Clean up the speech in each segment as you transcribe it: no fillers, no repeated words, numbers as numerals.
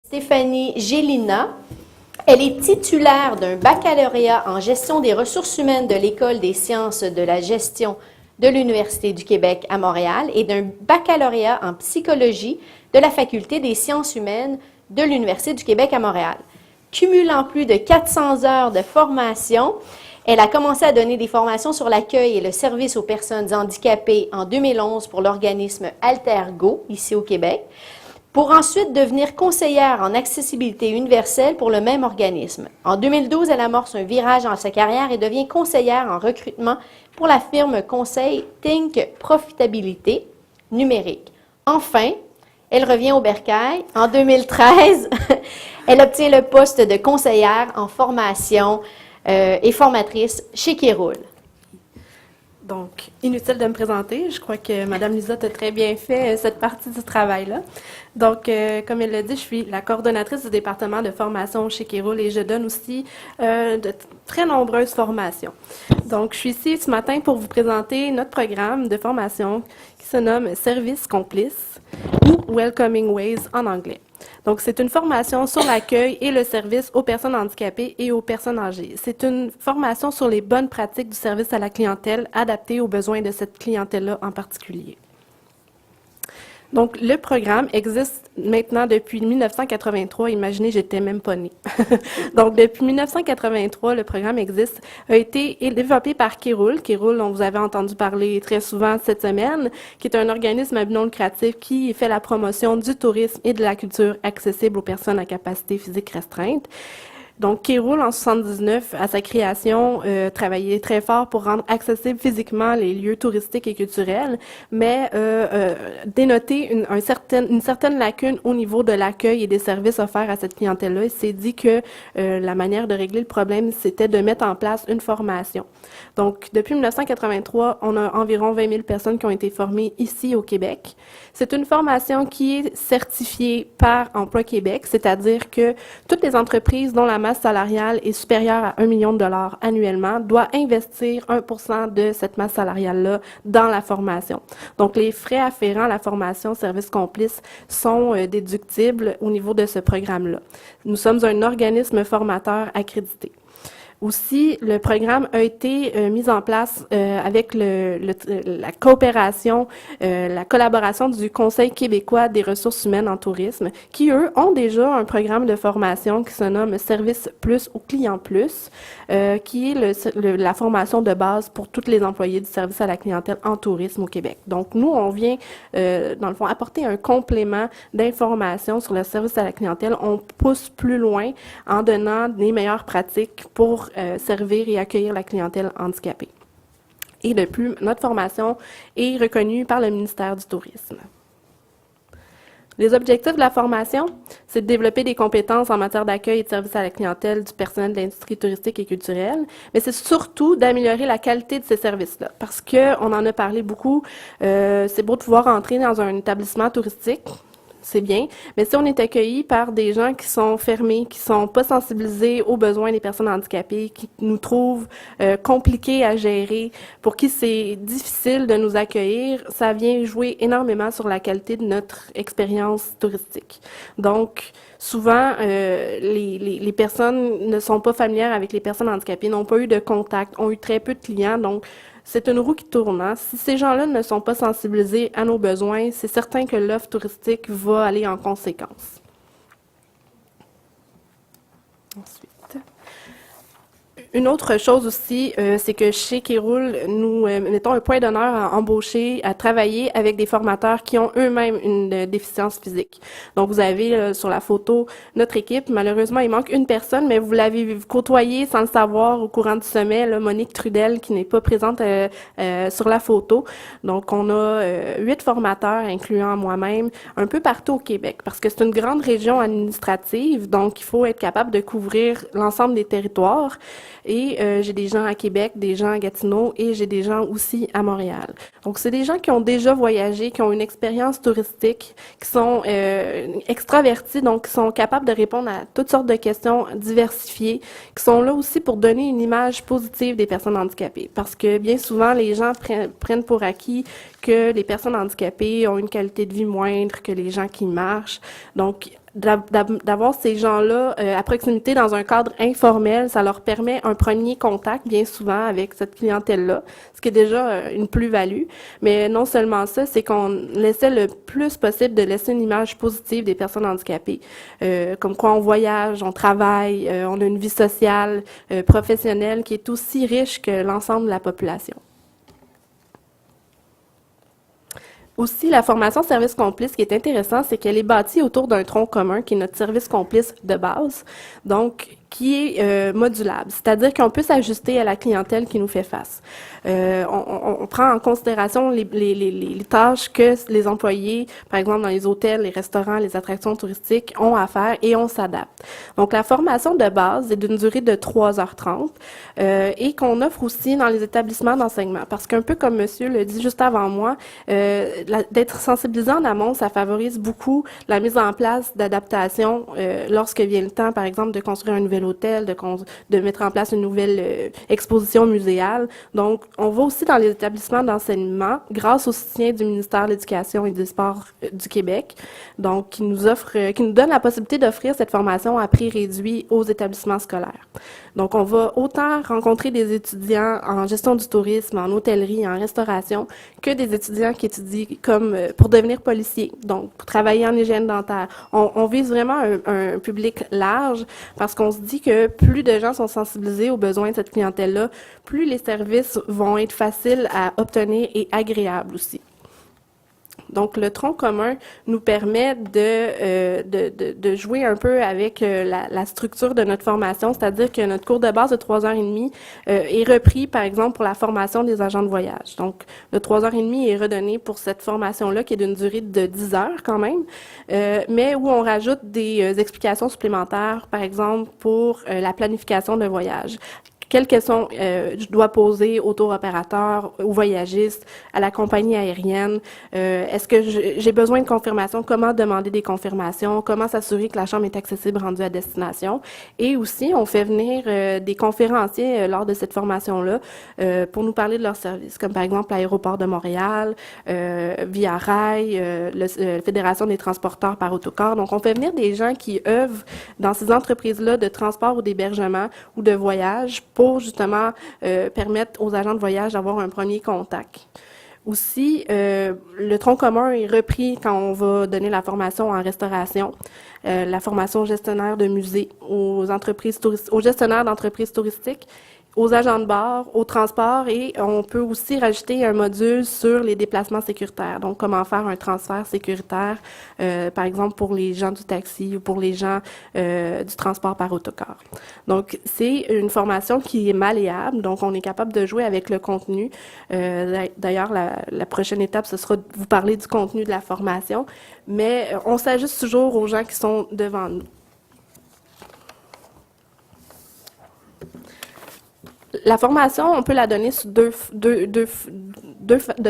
Stéphanie Gélina. Elle est titulaire d'un baccalauréat en gestion des ressources humaines de l'École des sciences de la gestion de l'Université du Québec à Montréal et d'un baccalauréat en psychologie de la Faculté des sciences humaines de l'Université du Québec à Montréal. Cumulant plus de 400 heures de formation, elle a commencé à donner des formations sur l'accueil et le service aux personnes handicapées en 2011 pour l'organisme Altergo, ici au Québec, pour ensuite devenir conseillère en accessibilité universelle pour le même organisme. En 2012, elle amorce un virage dans sa carrière et devient conseillère en recrutement pour la firme conseil Think Profitabilité numérique. Enfin, elle revient au bercail. En 2013, elle obtient le poste de conseillère en formation et formatrice chez Kéroul. Donc, inutile de me présenter, je crois que Mme Lisotte a très bien fait cette partie du travail-là. Donc, comme elle l'a dit, je suis la coordonnatrice du département de formation chez Kéroul et je donne aussi de très nombreuses formations. Donc, je suis ici ce matin pour vous présenter notre programme de formation qui se nomme Service complice ou Welcoming Ways en anglais. Donc, c'est une formation sur l'accueil et le service aux personnes handicapées et aux personnes âgées. C'est une formation sur les bonnes pratiques du service à la clientèle adaptée aux besoins de cette clientèle-là en particulier. Donc, le programme existe maintenant depuis 1983. Imaginez, j'étais même pas née. Donc, depuis 1983, le programme existe, a été développé par Kéroul. Kéroul, dont vous avez entendu parler très souvent cette semaine, qui est un organisme à but non lucratif qui fait la promotion du tourisme et de la culture accessible aux personnes à capacité physique restreinte. Donc, Kéroul, en 1979, à sa création, travaillait très fort pour rendre accessibles physiquement les lieux touristiques et culturels, mais dénotait une certaine lacune au niveau de l'accueil et des services offerts à cette clientèle-là. Il s'est dit que la manière de régler le problème, c'était de mettre en place une formation. Donc, depuis 1983, on a environ 20 000 personnes qui ont été formées ici au Québec. C'est une formation qui est certifiée par Emploi Québec, c'est-à-dire que toutes les entreprises dont la masse salariale est supérieure à 1 million de dollars annuellement doivent investir 1% de cette masse salariale-là dans la formation. Donc, les frais afférents à la formation Service complice sont déductibles au niveau de ce programme-là. Nous sommes un organisme formateur accrédité. Aussi, le programme a été mis en place avec la coopération, la collaboration du Conseil québécois des ressources humaines en tourisme, qui, eux, ont déjà un programme de formation qui se nomme Service Plus ou Client Plus, qui est la formation de base pour tous les employés du service à la clientèle en tourisme au Québec. Donc, nous, on vient, dans le fond, apporter un complément d'information sur le service à la clientèle. On pousse plus loin en donnant des meilleures pratiques pour servir et accueillir la clientèle handicapée. Et de plus, notre formation est reconnue par le ministère du Tourisme. Les objectifs de la formation, c'est de développer des compétences en matière d'accueil et de service à la clientèle du personnel de l'industrie touristique et culturelle, mais c'est surtout d'améliorer la qualité de ces services-là, parce qu'on en a parlé beaucoup. C'est beau de pouvoir entrer dans un établissement touristique, c'est bien, mais si on est accueilli par des gens qui sont fermés, qui sont pas sensibilisés aux besoins des personnes handicapées, qui nous trouvent compliqués à gérer, pour qui c'est difficile de nous accueillir, ça vient jouer énormément sur la qualité de notre expérience touristique. Donc, souvent, les personnes ne sont pas familières avec les personnes handicapées, n'ont pas eu de contact, ont eu très peu de clients, donc c'est une roue qui tourne. Hein? Si ces gens-là ne sont pas sensibilisés à nos besoins, c'est certain que l'offre touristique va aller en conséquence. Ensuite. Une autre chose aussi, c'est que chez Kéroul, nous mettons un point d'honneur à embaucher, à travailler avec des formateurs qui ont eux-mêmes une déficience physique. Donc, vous avez sur la photo notre équipe. Malheureusement, il manque une personne, mais vous l'avez côtoyée sans le savoir au courant du sommet, là, Monique Trudel, qui n'est pas présente sur la photo. Donc, on a 8 formateurs, incluant moi-même, un peu partout au Québec, parce que c'est une grande région administrative, donc il faut être capable de couvrir l'ensemble des territoires. Et j'ai des gens à Québec, des gens à Gatineau et j'ai des gens aussi à Montréal. Donc, c'est des gens qui ont déjà voyagé, qui ont une expérience touristique, qui sont extravertis, donc qui sont capables de répondre à toutes sortes de questions diversifiées, qui sont là aussi pour donner une image positive des personnes handicapées. Parce que bien souvent, les gens prennent pour acquis que les personnes handicapées ont une qualité de vie moindre que les gens qui marchent. Donc, d'avoir ces gens-là à proximité dans un cadre informel, ça leur permet un premier contact bien souvent avec cette clientèle-là, ce qui est déjà une plus-value. Mais non seulement ça, c'est qu'on essaie le plus possible de laisser une image positive des personnes handicapées, comme quoi on voyage, on travaille, on a une vie sociale, professionnelle qui est aussi riche que l'ensemble de la population. Aussi, la formation service complice, ce qui est intéressant, c'est qu'elle est bâtie autour d'un tronc commun qui est notre service complice de base, donc qui est modulable, c'est-à-dire qu'on peut s'ajuster à la clientèle qui nous fait face. On prend en considération les tâches que les employés, par exemple dans les hôtels, les restaurants, les attractions touristiques, ont à faire et on s'adapte. Donc, la formation de base est d'une durée de 3h30 et qu'on offre aussi dans les établissements d'enseignement. Parce qu'un peu comme monsieur le dit juste avant moi, d'être sensibilisé en amont, ça favorise beaucoup la mise en place d'adaptations lorsque vient le temps, par exemple, de construire un nouvel hôtel, de mettre en place une nouvelle exposition muséale. Donc, on va aussi dans les établissements d'enseignement grâce au soutien du ministère de l'Éducation et des Sports du Québec, donc qui nous donne la possibilité d'offrir cette formation à prix réduit aux établissements scolaires. Donc, on va autant rencontrer des étudiants en gestion du tourisme, en hôtellerie, en restauration, que des étudiants qui étudient comme pour devenir policier, donc pour travailler en hygiène dentaire. On vise vraiment un public large parce qu'on se dit que plus de gens sont sensibilisés aux besoins de cette clientèle-là, plus les services vont être faciles à obtenir et agréables aussi. Donc, le tronc commun nous permet de jouer un peu avec la structure de notre formation, c'est-à-dire que notre cours de base de 3h30 est repris, par exemple, pour la formation des agents de voyage. Donc, le 3h30 est redonné pour cette formation-là, qui est d'une durée de 10 heures quand même, mais où on rajoute des explications supplémentaires, par exemple, pour la planification de voyage. Quelles questions je dois poser au tour opérateur, aux voyagistes, à la compagnie aérienne? Est-ce que j'ai besoin de confirmation? Comment demander des confirmations? Comment s'assurer que la chambre est accessible rendue à destination? Et aussi, on fait venir des conférenciers lors de cette formation-là pour nous parler de leurs services, comme par exemple l'Aéroport de Montréal, Via Rail, la Fédération des transporteurs par autocar. Donc, on fait venir des gens qui œuvrent dans ces entreprises-là de transport ou d'hébergement ou de voyage pour justement permettre aux agents de voyage d'avoir un premier contact. Aussi, le tronc commun est repris quand on va donner la formation en restauration, la formation gestionnaire de musées, aux gestionnaires d'entreprises touristiques, aux agents de bord, au transport, et on peut aussi rajouter un module sur les déplacements sécuritaires. Donc, comment faire un transfert sécuritaire, par exemple pour les gens du taxi ou pour les gens du transport par autocar. Donc, c'est une formation qui est malléable, donc on est capable de jouer avec le contenu. D'ailleurs, la prochaine étape, ce sera de vous parler du contenu de la formation, mais on s'ajuste toujours aux gens qui sont devant nous. La formation, on peut la donner sous de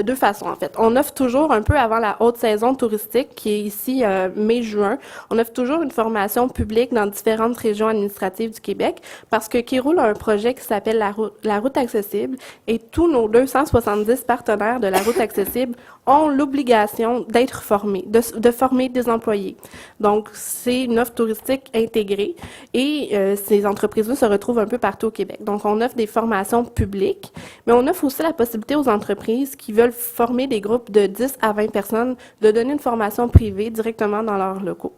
deux façons, en fait. On offre toujours, un peu avant la haute saison touristique, qui est ici mai-juin, on offre toujours une formation publique dans différentes régions administratives du Québec, parce que Kéroul a un projet qui s'appelle la route accessible, et tous nos 270 partenaires de la route accessible ont l'obligation d'être formés, de former des employés. Donc, c'est une offre touristique intégrée, et ces entreprises-là se retrouvent un peu partout au Québec. Donc, on offre des formations publiques, mais on offre aussi la possibilité aux entreprises qui veulent former des groupes de 10 à 20 personnes de donner une formation privée directement dans leurs locaux.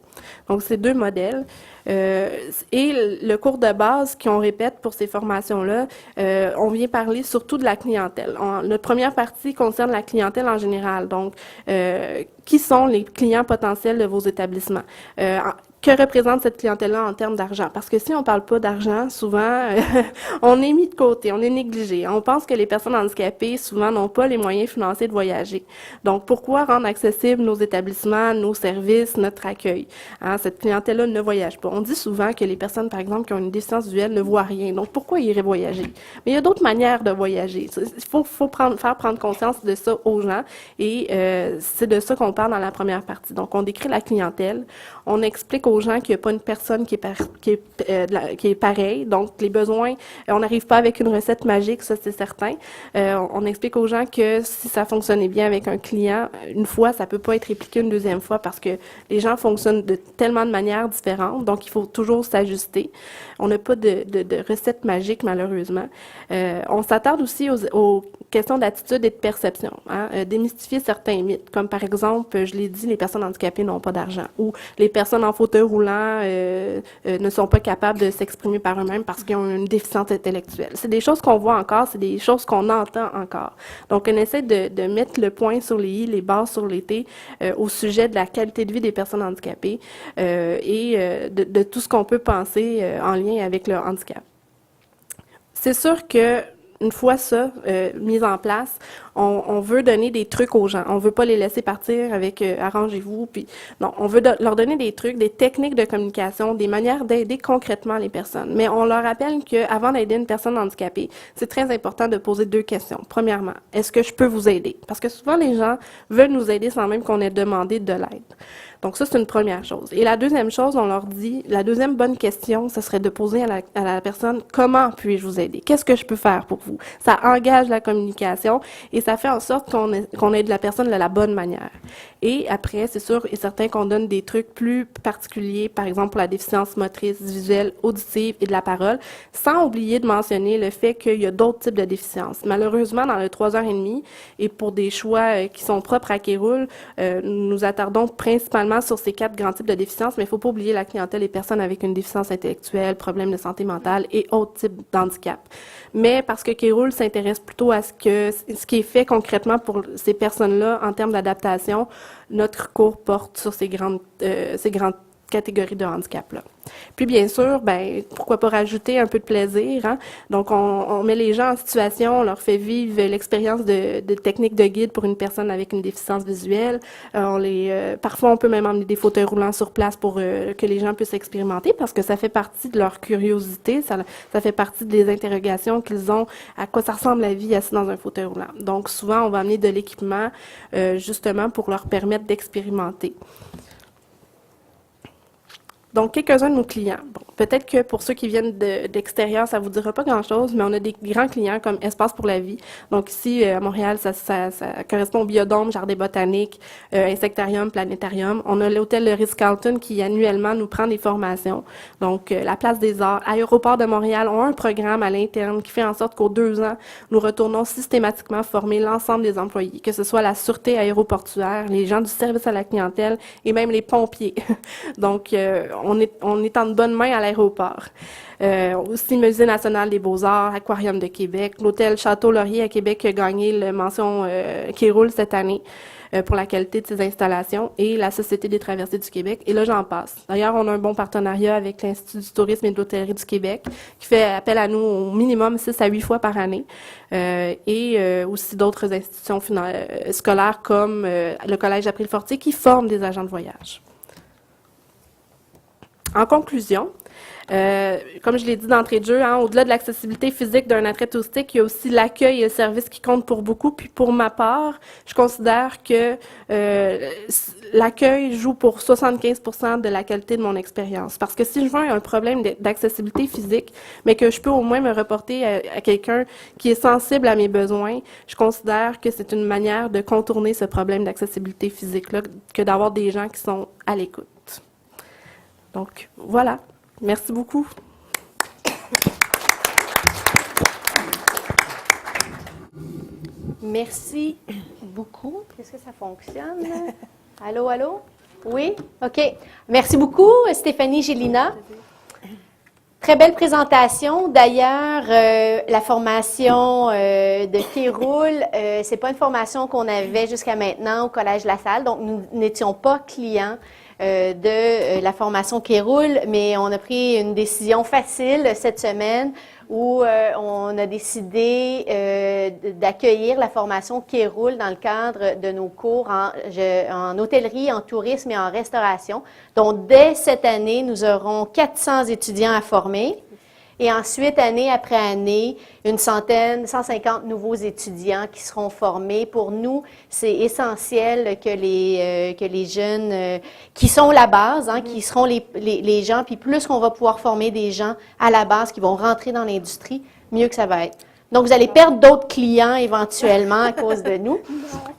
Donc, c'est deux modèles. Et le cours de base qu'on répète pour ces formations-là, on vient parler surtout de la clientèle. Notre première partie concerne la clientèle en général. Donc, qui sont les clients potentiels de vos établissements? Que représente cette clientèle-là en termes d'argent? Parce que si on ne parle pas d'argent, souvent, on est mis de côté, on est négligé. On pense que les personnes handicapées, souvent, n'ont pas les moyens financiers de voyager. Donc, pourquoi rendre accessibles nos établissements, nos services, notre accueil? Hein, cette clientèle-là ne voyage pas. On dit souvent que les personnes, par exemple, qui ont une déficience visuelle ne voient rien. Donc, pourquoi ils iraient voyager? Mais il y a d'autres manières de voyager. Il faut faire prendre conscience de ça aux gens et c'est de ça qu'on parle dans la première partie. Donc, on décrit la clientèle, on explique aux gens qu'il n'y a pas une personne qui est pareille. Donc, les besoins, on n'arrive pas avec une recette magique, ça c'est certain. On explique aux gens que si ça fonctionnait bien avec un client, une fois, ça peut pas être répliqué une deuxième fois parce que les gens fonctionnent de tellement de manières différentes. Donc, il faut toujours s'ajuster. On n'a pas de recette magique, malheureusement. On s'attarde aussi aux questions d'attitude et de perception. Hein? Démystifier certains mythes, comme par exemple, je l'ai dit, les personnes handicapées n'ont pas d'argent ou les personnes en fauteuil roulant ne sont pas capables de s'exprimer par eux-mêmes parce qu'ils ont une déficience intellectuelle. C'est des choses qu'on voit encore, c'est des choses qu'on entend encore. Donc, on essaie de mettre le point sur les i, les barres sur les t au sujet de la qualité de vie des personnes handicapées et de tout ce qu'on peut penser en lien avec le handicap. C'est sûr que une fois ça mis en place, on veut donner des trucs aux gens. On veut pas les laisser partir avec arrangez-vous. Puis non, on veut leur donner des trucs, des techniques de communication, des manières d'aider concrètement les personnes. Mais on leur rappelle qu'avant d'aider une personne handicapée, c'est très important de poser 2 questions. Premièrement, est-ce que je peux vous aider? Parce que souvent les gens veulent nous aider sans même qu'on ait demandé de l'aide. Donc ça, c'est une première chose. Et la deuxième chose, on leur dit, la deuxième bonne question, ce serait de poser à la personne, comment puis-je vous aider? Qu'est-ce que je peux faire pour vous? Ça engage la communication et ça fait en sorte qu'on aide la personne de la bonne manière. Et après, c'est sûr et certain qu'on donne des trucs plus particuliers, par exemple pour la déficience motrice, visuelle, auditive et de la parole, sans oublier de mentionner le fait qu'il y a d'autres types de déficiences. Malheureusement, dans le 3h30, et pour des choix qui sont propres à Kéroul, nous attardons principalement sur ces 4 grands types de déficiences, mais il ne faut pas oublier la clientèle des personnes avec une déficience intellectuelle, problèmes de santé mentale et autres types d'handicap. Mais parce que Kéroul s'intéresse plutôt à ce qui est fait concrètement pour ces personnes-là en termes d'adaptation, notre cours porte sur ces grandes catégories de handicap-là. Puis bien sûr, ben pourquoi pas rajouter un peu de plaisir, hein? Donc on met les gens en situation, on leur fait vivre l'expérience de techniques de guide pour une personne avec une déficience visuelle. Parfois on peut même emmener des fauteuils roulants sur place pour que les gens puissent expérimenter parce que ça fait partie de leur curiosité, ça fait partie des interrogations qu'ils ont à quoi ça ressemble la vie assis dans un fauteuil roulant. Donc souvent on va amener de l'équipement justement pour leur permettre d'expérimenter. Donc, quelques-uns de nos clients. Bon, peut-être que pour ceux qui viennent d'extérieur, ça vous dira pas grand-chose, mais on a des grands clients comme Espace pour la vie. Donc, ici, à Montréal, ça correspond au Biodôme, Jardin botanique, Insectarium, Planétarium. On a l'hôtel Le Ritz-Carlton qui, annuellement, nous prend des formations. Donc, la Place des Arts, Aéroport de Montréal ont un programme à l'interne qui fait en sorte qu'aux 2 ans, nous retournons systématiquement former l'ensemble des employés, que ce soit la sûreté aéroportuaire, les gens du service à la clientèle et même les pompiers. Donc, on est en bonne main à l'aéroport. Aussi, Musée national des beaux-arts, Aquarium de Québec, l'hôtel Château-Laurier à Québec a gagné la mention Kéroul cette année pour la qualité de ses installations et la Société des traversées du Québec. Et là, j'en passe. D'ailleurs, on a un bon partenariat avec l'Institut du tourisme et de l'hôtellerie du Québec qui fait appel à nous au minimum 6 à 8 fois par année et aussi d'autres institutions scolaires comme le Collège April-Fortier qui forment des agents de voyage. En conclusion, comme je l'ai dit d'entrée de jeu, hein, au-delà de l'accessibilité physique d'un attrait touristique, il y a aussi l'accueil et le service qui comptent pour beaucoup. Puis pour ma part, je considère que l'accueil joue pour 75% de la qualité de mon expérience. Parce que si je vois un problème d'accessibilité physique, mais que je peux au moins me reporter à quelqu'un qui est sensible à mes besoins, je considère que c'est une manière de contourner ce problème d'accessibilité physique-là que d'avoir des gens qui sont à l'écoute. Donc, voilà. Merci beaucoup. Merci beaucoup. Est-ce que ça fonctionne? Allô, allô? Oui? OK. Merci beaucoup, Stéphanie Gélina. Très belle présentation. D'ailleurs, la formation de Kéroul, c'est pas une formation qu'on avait jusqu'à maintenant au Collège La Salle, donc nous n'étions pas clients de la formation Kéroul, mais on a pris une décision facile cette semaine où on a décidé d'accueillir la formation Kéroul dans le cadre de nos cours en hôtellerie, en tourisme et en restauration. Donc, dès cette année, nous aurons 400 étudiants à former. Et ensuite, année après année, 150 nouveaux étudiants qui seront formés. Pour nous, c'est essentiel que les jeunes qui sont la base, qui seront les gens, puis plus qu'on va pouvoir former des gens à la base qui vont rentrer dans l'industrie, mieux que ça va être. Donc, vous allez perdre d'autres clients éventuellement à cause de nous.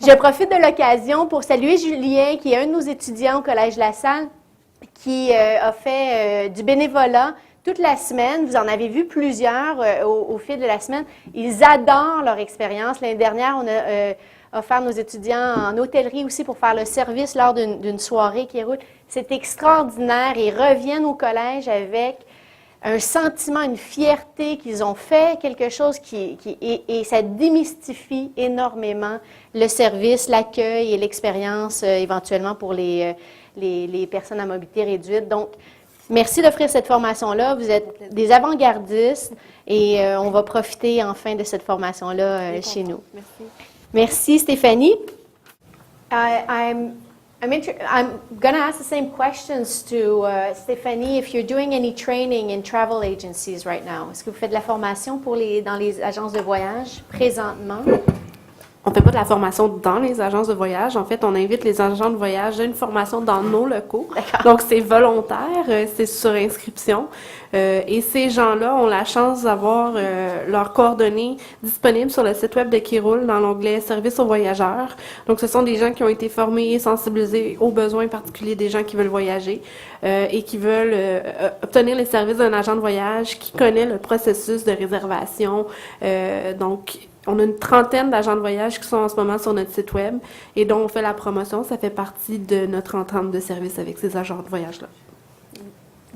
Je profite de l'occasion pour saluer Julien, qui est un de nos étudiants au Collège La Salle, qui a fait du bénévolat toute la semaine. Vous en avez vu plusieurs au fil de la semaine. Ils adorent leur expérience. L'année dernière, on a offert nos étudiants en hôtellerie aussi pour faire le service lors d'une soirée qui roule. C'est extraordinaire. Ils reviennent au collège avec un sentiment, une fierté qu'ils ont fait quelque chose et ça démystifie énormément le service, l'accueil et l'expérience éventuellement pour les personnes à mobilité réduite. Donc, merci d'offrir cette formation-là. Vous êtes des avant-gardistes et on va profiter enfin de cette formation-là chez nous. Merci. Merci, Stéphanie. I'm going to ask the same questions to Stéphanie. If you're doing any training in travel agencies right now, est-ce que vous faites de la formation dans les agences de voyage présentement? On ne fait pas de la formation dans les agences de voyage. En fait, on invite les agents de voyage à une formation dans nos locaux. Donc, c'est volontaire, c'est sur inscription. Et ces gens-là ont la chance d'avoir leurs coordonnées disponibles sur le site web de Kéroul dans l'onglet « Services aux voyageurs ». Donc, ce sont des gens qui ont été formés et sensibilisés aux besoins particuliers des gens qui veulent voyager et qui veulent obtenir les services d'un agent de voyage qui connaît le processus de réservation. Donc, on a une trentaine d'agents de voyage qui sont en ce moment sur notre site web et dont on fait la promotion. Ça fait partie de notre entente de service avec ces agents de voyage-là.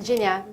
Génial.